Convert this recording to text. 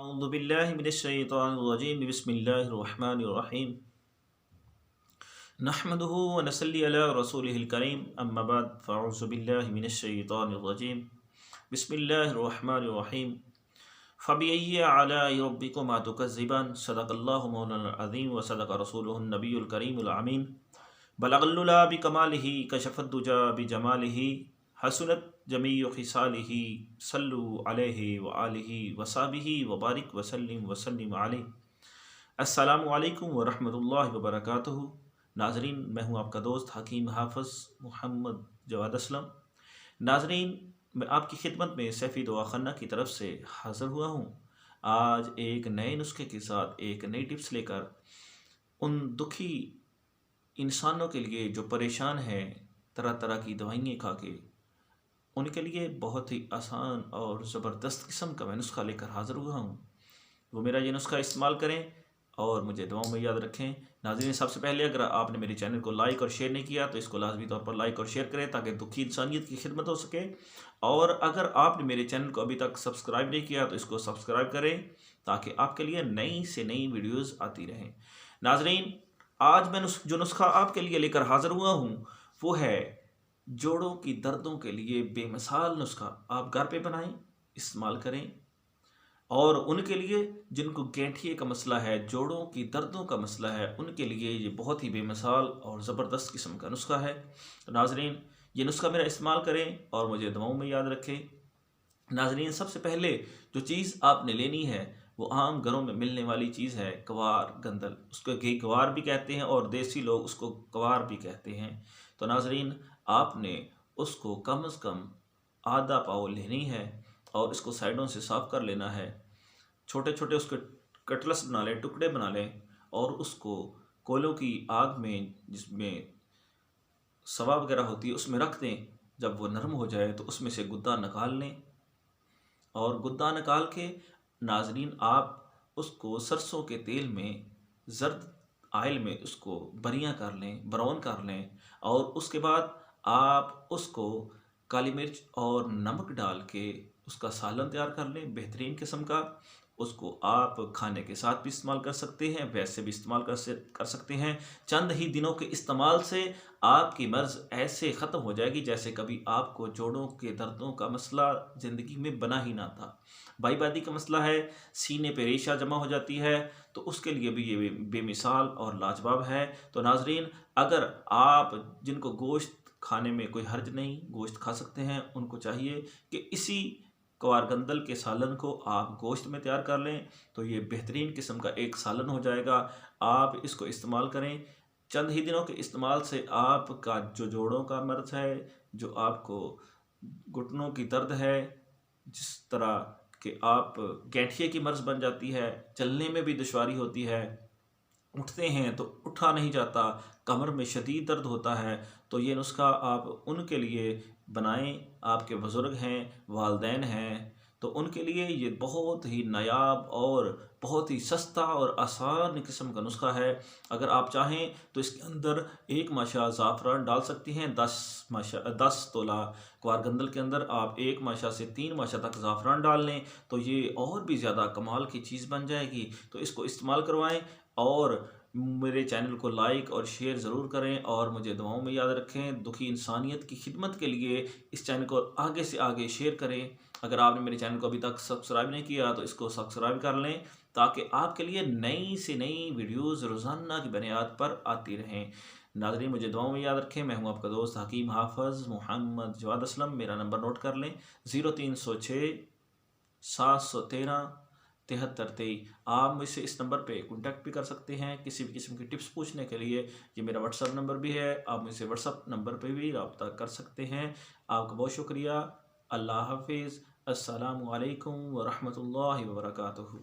अऊज़ु बिल्लाहि मिनश शैतानिर रजीम बिस्मिल्लाहिर रहमानिर रहीम नहमदुहु व नसल्ली अला रसूलिहिल करीम अम्मा बाद फ़अऊज़ु बिल्लाहि मिनश शैतानिर रजीम बिस्मिल्लाहिर रहमानिर रहीम फ़बिअय्यि आलाइ रब्बिकुमा तुकज़्ज़िबान सदक़ल्लाहु मौलाना अज़ीम व सदक़ रसूलुहुन नबियुल करीमुल अमीन बलगल उला बिकमालिही कशफ़द दुजा बिजमालिही हसनत जमीउ खिसालिही सल्लु अलैहि व आलिहि व सहबिही व बारिक वसल्लिम अलैहि। अस्सलामु अलैकुम व रहमतुल्लाहि व बरकातुहू। नाज़रीन, मैं हूँ आपका दोस्त हकीम हाफ़िज़ मोहम्मद जवाद असलम। नाज़रीन, मैं आपकी खिदमत में सैफ़ी दुआ खाना की तरफ से हाज़िर हुआ हूँ। आज एक नए नुस्खे के साथ एक नई टिप्स लेकर उन दुखी इंसानों के लिए जो परेशान हैं तरह तरह की दवाइयाँ खा के, उनके लिए बहुत ही आसान और ज़बरदस्त किस्म का मैं नुस्खा लेकर हाज़िर हुआ हूँ। वो मेरा ये नुस्खा इस्तेमाल करें और मुझे दुआओं में याद रखें। नाज़रीन, सबसे पहले अगर आपने मेरे चैनल को लाइक और शेयर नहीं किया तो इसको लाजमी तौर पर लाइक और शेयर करें ताकि दुखी इंसानियत की खिदमत हो सके। और अगर आपने मेरे चैनल को अभी तक सब्सक्राइब नहीं किया तो इसको सब्सक्राइब करें ताकि आपके लिए नई से नई वीडियोज़ आती रहें। नाज़रीन, आज मैं जो नुस्खा आपके लिए लेकर हाज़िर हुआ हूँ वो है जोड़ों की दर्दों के लिए बेमिसाल नुस्खा। आप घर पे बनाएं, इस्तेमाल करें। और उनके लिए जिनको गैंठिए का मसला है, जोड़ों की दर्दों का मसला है, उनके लिए ये बहुत ही बेमिसाल और ज़बरदस्त किस्म का नुस्खा है। तो नाज़रीन, ये नुस्खा मेरा इस्तेमाल करें और मुझे दुआओं में याद रखें। नाज़रीन, सबसे पहले जो चीज़ आपने लेनी है वो आम घरों में मिलने वाली चीज़ है कवार गंदल। उसको गवार भी कहते हैं और देसी लोग उसको कवार भी कहते हैं। तो नाज़रीन, आपने उसको कम अज़ कम आधा पाव लेनी है और इसको साइडों से साफ़ कर लेना है। छोटे छोटे उसके कटलस बना लें, टुकड़े बना लें और उसको कोयलों की आग में, जिसमें सवा वगैरह होती है, उसमें रख दें। जब वो नरम हो जाए तो उसमें से गुद्दा निकाल लें और गुद्दा निकाल के नाज़रीन आप उसको सरसों के तेल में, ज़र्द आयल में उसको बरियां कर लें, ब्राउन कर लें। और उसके बाद आप उसको काली मिर्च और नमक डाल के उसका सालन तैयार कर लें बेहतरीन किस्म का। उसको आप खाने के साथ भी इस्तेमाल कर सकते हैं, वैसे भी इस्तेमाल कर सकते हैं। चंद ही दिनों के इस्तेमाल से आपकी मर्ज़ ऐसे ख़त्म हो जाएगी जैसे कभी आपको जोड़ों के दर्दों का मसला ज़िंदगी में बना ही ना था। बाईबादी का मसला है, सीने पे रेशा जमा हो जाती है, तो उसके लिए भी ये बेमिसाल और लाजवाब है। तो नाज़रीन, अगर आप जिनको गोश्त खाने में कोई हर्ज नहीं, गोश्त खा सकते हैं, उनको चाहिए कि इसी कवारगंदल के सालन को आप गोश्त में तैयार कर लें तो ये बेहतरीन किस्म का एक सालन हो जाएगा। आप इसको इस्तेमाल करें। चंद ही दिनों के इस्तेमाल से आपका जो जोड़ों का मर्ज़ है, जो आपको घुटनों की दर्द है, जिस तरह कि आप गैंठिए की मर्ज़ बन जाती है, चलने में भी दुश्वारी होती है, उठते हैं तो उठा नहीं जाता, कमर में शदीद दर्द होता है, तो ये नुस्खा आप उनके लिए बनाएं। आपके बुज़ुर्ग हैं, वालदैन हैं, तो उनके लिए ये बहुत ही नायाब और बहुत ही सस्ता और आसान किस्म का नुस्खा है। अगर आप चाहें तो इसके अंदर एक माशा ज़ाफ़रान डाल सकती हैं। 10 तोला क्वारगंदल के अंदर आप 1 माशा से 3 माशा तक ज़ाफ़रान डाल लें तो ये और भी ज़्यादा कमाल की चीज़ बन जाएगी। तो इसको इस्तेमाल करवाएं और मेरे चैनल को लाइक और शेयर ज़रूर करें और मुझे दुआओं में याद रखें। दुखी इंसानियत की खिदमत के लिए इस चैनल को आगे से आगे शेयर करें। अगर आपने मेरे चैनल को अभी तक सब्सक्राइब नहीं किया तो इसको सब्सक्राइब कर लें ताकि आपके लिए नई से नई वीडियोज़ रोज़ाना की बुनियाद पर आती रहें। नाज़रीन, मुझे दुआओं में याद रखें। मैं हूँ आपका दोस्त हकीम हाफ़िज़ मोहम्मद जवाद असलम। मेरा नंबर नोट कर लें, 0306 713 7323। आप मुझसे इस नंबर पे कॉन्टैक्ट भी कर सकते हैं किसी भी किस्म की टिप्स पूछने के लिए। ये मेरा व्हाट्सअप नंबर भी है, आप मुझसे व्हाट्सअप नंबर पे भी रब्ता कर सकते हैं। आपका बहुत शुक्रिया। अल्लाह हाफिज़। अस्सलामु अलैकुम व रहमतुल्लाहि व बरकातुहू।